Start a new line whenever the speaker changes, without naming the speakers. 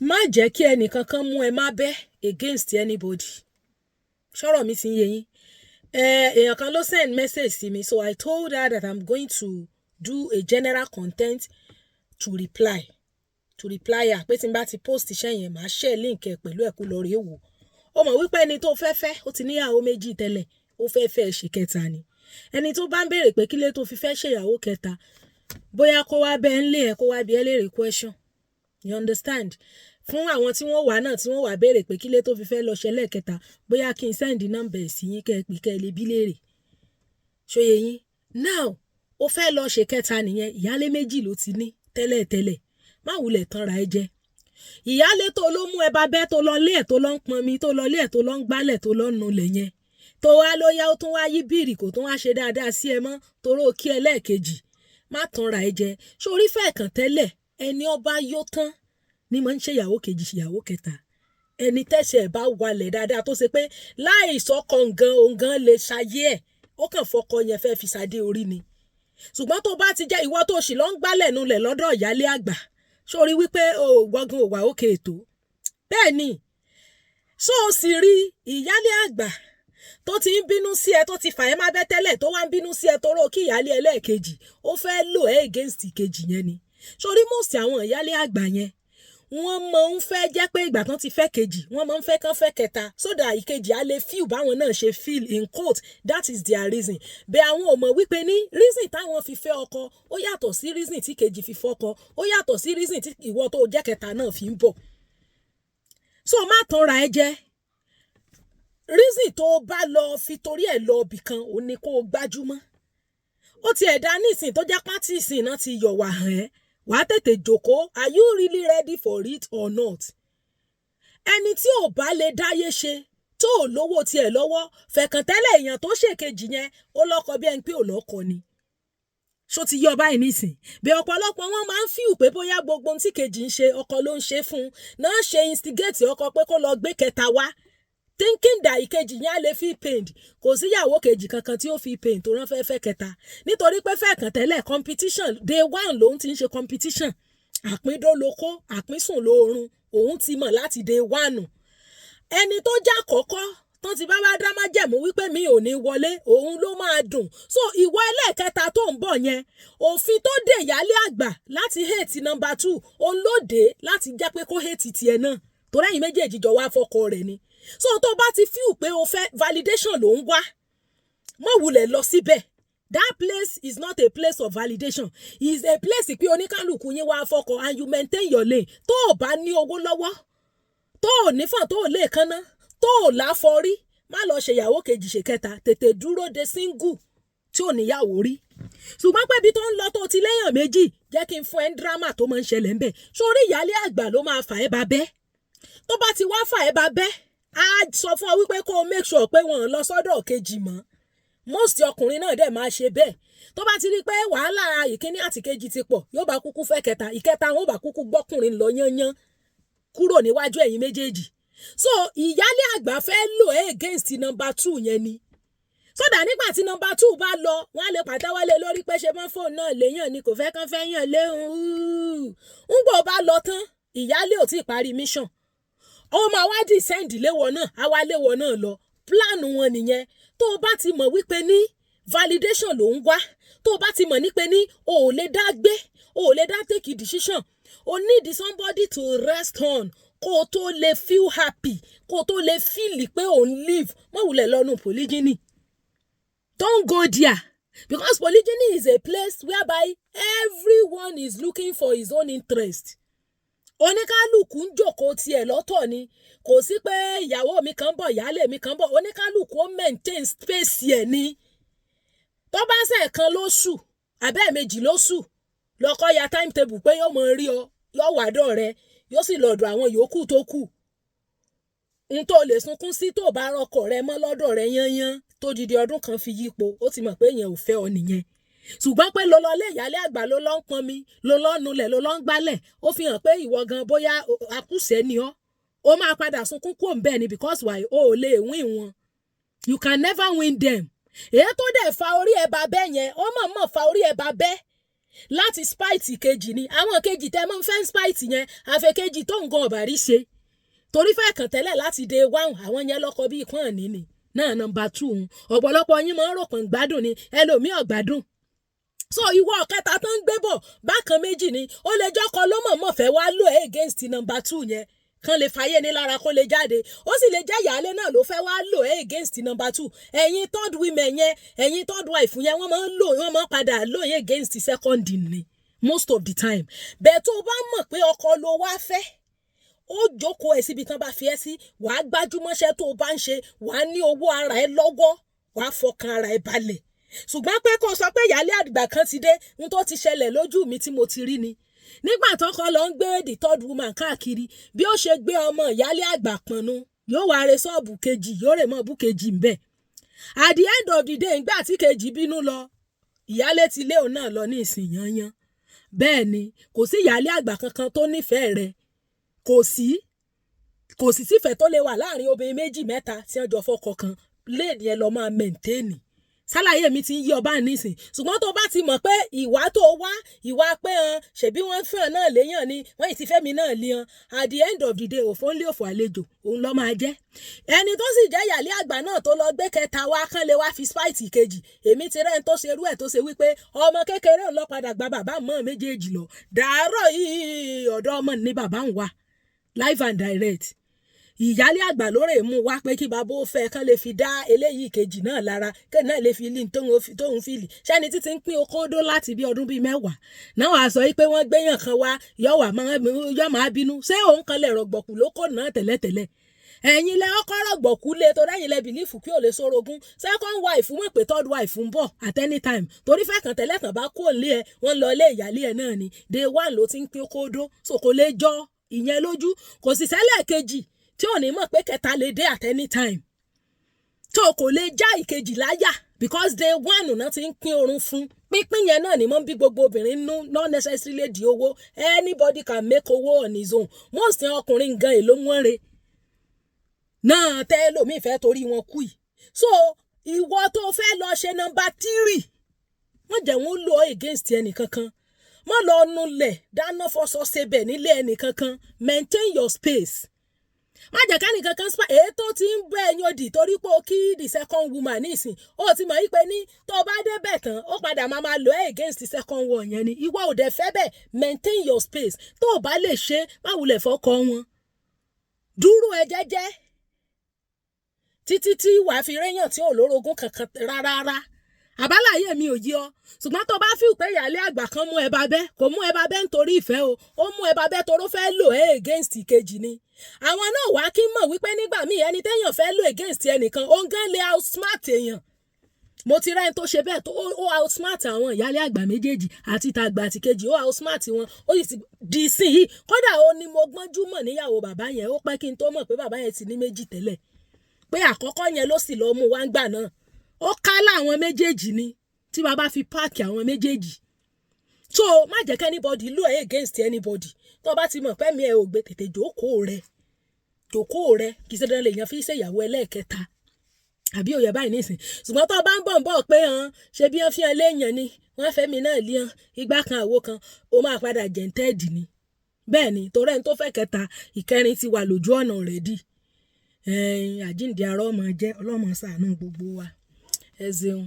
má jẹ́ kí ẹnìkankan mú ẹ má bẹ́ against anybody ṣọ́rọ̀ mi ti ń yé yín èèyàn kan ló send message sí mi so I told her that I'm going to do a general content to reply her pé tí n bá ti post iṣẹ́ yẹn màá share link ẹ̀ pẹ̀lú ẹ̀kú lọ rèé wò ó mọ̀ wípé ẹni tó fẹ́ ó ti níyàwó méjì tẹ́lẹ̀ ó fẹ́ ṣe kẹta ni ẹni tó bá ń béèrè pé kílé tó fi fẹ́ ṣèyàwó kẹta bóyá kó wá bẹ́ẹ̀ ń lé ẹ̀ kó wá bí ẹ léèrè question you understand fún àwọn tí wọ́n wà náà tí wọ́n wà béèrè pé kílé tó fi fẹ́ lọ ṣẹlẹ̀ kẹta bóyá kí n send number sí yín kẹ́ ẹ pè kẹ́ ẹ lè bí léèrè ṣòye yín now ó fẹ́ lọ ṣe kẹta nìyẹn ìyálé méjì ló ti ní tẹ́lẹ̀ má wulẹ̀ tanra ẹ jẹ ìyálé tó ló mú ẹ bá bẹ́ tó lọ lé ẹ̀ tó lọ ń pọnmi tó lọ lé ẹ̀ tó lọ ń gbálẹ̀ tó lọ ń nulẹ̀ yẹn tó wá ló yá ó tún wá yí bìrì kò tún wá ṣe dáadáa sí ẹ mọ́ toró kí ẹ lẹ́ẹ̀kejì má tanra ẹ jẹ sórí fẹ́ kàn tẹ́lẹ̀ ẹni ọba yó tán ni mo ń ṣe ìyàwó kejì ìyàwó kẹta ẹni tẹ́sẹ̀ bá walẹ̀ dáadáa tó ṣe pé láì sọ́kọ òǹgan lè ṣayé ẹ̀ ó kàn fọkọ yẹn fẹ́ fi ṣadé orí ni ṣùgbọ́n tó bá ti jẹ́ ìwọ tó sì lọ ń gbálẹ̀ nulẹ̀ lọ́dọ̀ ìyálé àgbà sórí wípé o gbọ́ngàn ò wà òkè ètò bẹ́ẹ̀ ni so o sì rí ìyálé àgbà tó ti ń bínú sí ẹ tó ti fà ẹ́ má bẹ́ tẹ́lẹ̀ tó wá ń bínú sí ẹ tó rò kí ìyálé ẹlẹ́ẹ̀kejì ó fẹ́ lò ẹ́ against ìkejì yẹn ni sórí mọ̀ọ́sì àwọn ìyálé àgbà yẹn wọ́n máa ń fẹ́ jẹ́ pé ìgbà tán ti fẹ́ kejì wọ́n máa ń fẹ́ kán fẹ́ kẹta so that ìkejì á lè feel báwọn náà ṣe feel in quote that is their reason bẹ́ẹ̀ àwọn ò mọ̀ wípé ní reason táwọn fi fẹ́ ọkọ ó yàtọ̀ sí reason tí kejì fi fọ́kọ ó yàtọ̀ sí reason tí ìwọ tó jẹ́ kẹta náà fi ń bọ̀ so má tanra ẹ jẹ reason tó bá lọ fi torí ẹ̀ lọ bìkan ò ní kó o gbájúmọ́ ó ti ẹ̀dá nísìn tó jẹ́ pátì ìsìn náà ti yọ̀ wà hàn ẹ́ wà á tètè jókòó are you really ready for it or not ẹni tí ò bá lè dáyé ṣe tó ò lówó tiẹ̀ lọ́wọ́ fẹ̀kàntẹ́lẹ̀ èèyàn tó ṣèkejì yẹn ó lọ́kọ bí ẹni pé ò lọ́kọ ni ṣó ti yọ báyìí nísìn bí ọ̀pọ̀lọpọ̀ wọn máa ń fíù pé bóyá gbogbo ohun tí kejì ń ṣe ọkọ ló ń ṣe fún un náà ṣe instigate ọkọ pé kó lọ gbé kẹta wá thinking that ìkejì yẹn á lè feel pained kò síyàwó kejì kankan tí ó feel pain tó rán fẹ́ kẹta nítorí pé fẹ́ kàn tẹ́lẹ̀ competition day one lòun ti ń ṣe competition àpíndólokó àpínsùn lóorun òun ti mọ̀ láti day one ẹni tó já kọ́kọ́ tán ti bá dá májẹ̀mú wípé mi ò ní wọlé òun ló máa dùn so ìwọ ẹlẹ́ẹ̀kẹta tó ń bọ̀ yẹn òfin tó dè yálé àgbà láti hate number 2 òun ló dé láti jẹ́ pé kó hate tiẹ̀ náà torí ẹ̀yin méjèèjì jọ wá fọ́kọ rẹ̀ ni so tó bá ti feel pé o fẹ́ validation ló ń wá mọ̀ wulẹ̀ lọ síbẹ̀ that place is not a place of validation it's a place pé oníkálùkù yín wá fọ́kọ and you maintain your lane tó o bá ní owó lọ́wọ́ tó o nífọ̀n tó o lè kánná tó o láfọrí má lọ ṣèyàwó kejì ṣe kẹta tètè dúró de single tí ò níyàwó rí ṣùgbọ́n pé ibi tó ń lọ tó ti léèyàn méjì jẹ́ kí n fún ẹ ń dírámà tó máa ń ṣẹlẹ̀ ń bẹ̀ sórí ìyálé àgbà ló máa fà ẹ́ bá bẹ́ tó bá ti wá fà ẹ́ bá bẹ́ á sọ fún ọ wípé kó o make sure pé wọ́n lọ sọ́dọ̀ kejì mọ́ most ọkùnrin náà dẹ̀ máa ṣe bẹ́ẹ̀ tó bá ti rí pé wàhálà ìkíní àti kejì ti pọ̀ yóò bá kúkú fẹ́ kẹta ìkẹta wọn ò bá kúkú gbọ́kùnrin lọ yányán kúrò níwájú ẹ̀yin méjèèjì so ìyálé àgbà fẹ́ lò ẹ́ against number 2 yẹn ni sódà nígbà tí number 2 bá lọ wọ́n á lè pàtẹ́wọ́lé lórí pé ṣe mọ́ fóònù náà léyàn ni kò fẹ́ kán fẹ́ yàn léhùn ń gbọ́ bá lọ tán ìyálé ò tí ì parí mission ó máa wá descend léwọ náà á wá léwọ náà lọ plan wọn nìyẹn tó o bá ti mọ̀ wípé ní validation ló ń wá tó o bá ti mọ̀ ní pé ní o ò lè dá gbé o ò lè dá take a decision o need somebody to rest on kó o tó lè feel happy kó o tó lè feel pé o ń live mọ̀ wulẹ̀ lọ́nu polygyny don't go there because polygyny is a place whereby everyone is looking for his own interest oníkálùkù ń jókòó tiẹ̀ lọ́tọ̀ ni kò sí pé ìyàwó mi kan bọ̀ ìyálé mi kan bọ̀ oníkálùkù ó maintain space ẹ̀ ni tó bá ṣe kan lóṣù àbẹ́ẹ̀mejì lóṣù lọ́kọ́ ya timetable pé yóò mọ rí ọ yóò wádọ̀ rẹ yóò sì lọ́dọ̀ àwọn yòókù tó kù n tó lè sunkún sí tó bá rọkọ̀ rẹ mọ́ lọ́dọ̀ rẹ yányán tó didi ọdún kan fi yípo ó ti mọ̀ pé yẹn ò fẹ́ ọ nìyẹn ṣùgbọ́n pé ló lọ lé ìyálé àgbà ló lọ ń pọnmi ló lọ ń nulẹ̀ ló lọ ń gbálẹ̀ ó fi hàn pé ìwọ gan bóyá akúṣẹ̀ ni ọ́ ó máa padà sunkún kúrò ń bẹ́ẹ̀ ni because why o ò lè win wọn you can never win them èyí tó dẹ̀ fa orí ẹ̀ bá bẹ́ yẹn ó mọ̀ fa orí ẹ̀ bá bẹ́ láti spite kejì ni àwọn kejì tẹ́ mọ́ fẹ́ spite yẹn àfẹ́ kejì tó ń gan ọ̀bà rí ṣe torí fẹ́ kàn tẹ́lẹ̀ láti day one àwọn yẹn lọ́kọ bíi pọ́n ní ni náà number 2 ọ̀pọ̀lọpọ̀ yín máa ń rò pọ̀ gbádùn ni ẹlòmíì ọ̀gbádùn so ìwọ ọ̀kẹta tó ń gbé bọ̀ bákan méjì ni ó lè jọ́kọ ló mọ̀ọ́mọ̀ fẹ́ wá lò against number 2 yẹn kan lè fàyè ní lára kó lè jáde ó sì lè jẹ́ ìyáálé náà ló fẹ́ wá lò against number 2 ẹ̀yin third women yẹn ẹ̀yin third wife yẹn wọ́n máa ń padà lò against second ni most of the time bẹ́ẹ̀ tó bá mọ̀ pé ọkọ ló wá fẹ́ ó jókòó ẹ̀ síbi tán bá fi ẹ́ sí wàá gbájúmọ́ṣẹ́ tó o bá ń ṣe wàá ní owó ara ẹ lọ́wọ́ wàá fọkàn ara ẹ balẹ̀ ṣùgbọ́n pé kó sọ pé ìyáálé àgbà kan ti dé n tó ti ṣẹlẹ̀ lójú mi tí mo ti rí ni nígbà tọ́kọ lọ ń gbé the third woman káàkiri bí ó ṣe gbé ọmọ ìyáálé àgbà pọnú yóò wá re ṣọ́ọ̀bù kejì yóò rè mọ́ bú kejì ń bẹ̀ at the end of the day ńgbà tí kejì bínú lọ ìyáálé ti lé òun náà lọ ní ìsìn yanyan bẹ́ẹ̀ ni kò sí ìyáálé àgbà kankan tó nífẹ̀ẹ́ rẹ̀ kò sí sífẹ̀ẹ́ tó lè wà láàrin obìnrin méjì mẹ́ta tí wọ́n jọ fọ́kọ kan léèdì ẹ lọ máa mẹ̀ǹtẹ́ẹ̀nì sálàyé mi ti ń yí ọba nísìn ṣùgbọ́n tó bá ti mọ̀ pé ìwà tó wá ìwà pé ṣèbí wọ́n fún ọ náà léyàn ni wọ́n ì ti fẹ́ mi náà lé hàn at the end of the day òfò ń lé òfò àlejò òun lọ́ máa jẹ́ ẹni tó sì jẹ́ ìyáálé àgbà náà tó lọ gbé kẹta wá kán lè wá fi spite kejì èmi ti rẹ́ni tó ṣerú ẹ̀ tó ṣe wípé ọmọ kékeré ń lọ padà gba bàbá mọ́ méjèèjì lọ dàárọ̀ yìí ọ̀dọ̀ ọmọ ní bàbá ń wá live and direct ìyálé àgbà lóore mú wá pé kí bàbá ó fẹ́ kán lè fi dá eléyìí kejì náà lára kẹ́ni náà lè fi lí tóun fìlì ṣẹ́ni títí ń pín okódó láti bí ọdún bíi 10 náà wàá sọ pé wọ́n gbéyàn kan wá yọ máa bínú ṣé òun kan lè rọ̀gbọ̀kú ló kò náà tẹ́lẹ̀tẹ́lẹ̀ ẹ̀yin lẹ ọkọ rọ̀gbọ̀kú lé torí ẹ̀yin lẹ bìlífù kí ò lè sorogún second wife mọ̀ pé third wife ń bọ̀ at any time torí fẹ́ kàn tẹ́lẹ̀ tàn bá kó lé ẹ wọ́n lọ lé ìyálé ẹ náà ni day 1 ló ti ń pín okódó so kò lè jọ ìyẹn lójú kò sì ṣẹlẹ̀ kejì tí ò ní mọ̀ pé kẹta lè dé at any time tó kò lè já ìkejì láyà because day 1 náà ti ń pín oorun fún pínpín yẹn náà ni mo ń bí gbogbo obìnrin nú not necessarily di owó anybody can make owó on his own most ọkùnrin gan èlò wọn re náà tẹ́ lómi ìfẹ́ torí wọn kú yìí so ìwọ tó fẹ́ lọ ṣe number 3 wọ́n jẹ́ wọ́n lò against ẹnì kankan mọ́ lọ nulẹ̀ dáná fọ́sọ́ sebẹ̀ nílé ẹnì kankan maintain your space má jẹ́ kẹ́ni kankan spa èyí tó ti ń bẹ́ ẹyin òdì torí pé ó kí the second woman nísìn ó ti mọ̀ wípé ní tó bá débẹ̀ tán ó padà máa lò ẹ́ against the second one yẹn ni ìwọ ò dẹ̀ fẹ́ bẹ́ẹ̀ maintain your space tó o bá lè ṣe má wulẹ̀ fọ́kọ wọn dúró ẹ jẹ́jẹ́ títí tí wàá fi réyàn tí ò lórogún kankan rárá àbáláyé mi ò yí ọ ṣùgbọ́n tó bá fi pé ìyálé àgbà kan mú ẹ bá bẹ́ kò mú ẹ bá bẹ́ nítorí ìfẹ́ o ó mú ẹ bá bẹ́ toró fẹ́ lò ẹ́ against ìkejì ni àwọn náà wá kí mọ̀ wípé nígbà míì ẹni téèyàn fẹ́ lò against ẹnìkan ó ń gán lè outsmart èèyàn mo ti rẹ́ni tó ṣe bẹ́ẹ̀ tó ó outsmart àwọn ìyálé àgbà méjèèjì àti tàgbà àti kejì ó outsmart wọn ó sì di sí yìí kódà ó ní mo gbọ́njú mọ̀ níyàwó bàbá yẹn ó pẹ́ kí n tó mọ̀ pé bàbá yẹn ti ní méjì tẹ́lẹ̀ pé àkọ́kọ́ yẹn ló sì lọ́ọ́ mú wá ń gbà náà ó kálá àwọn méjèèjì ni tí bàbá fi páàkì àwọn méjèèjì so má jẹ́ kí anybody lò ẹ́ against anybody tó bá ti mọ̀ pé mi ẹ̀ ò gbé tètè jókòó rẹ kì í ṣe dandan lèèyàn fi ṣe ìyàwó ẹlẹ́ẹ̀kẹta àbí òye báyìí nísìn ṣùgbọ́n tó bá ń bọ̀ pé ṣe bí wọ́n fi hàn léèyàn ni wọ́n fẹ́ mi náà lé hàn igbá kan àwo kan ó máa padà jẹ̀ǹtẹ́ẹ̀dì ni bẹ́ẹ̀ ni torí ẹni tó fẹ́ kẹta ìkẹrin ti wà lójú ọ̀nà rẹ̀ dì àjíǹde arọ́ ọmọ jẹ́ ọlọ́mọ ṣàánú gbogbo wa ẹ ṣeun.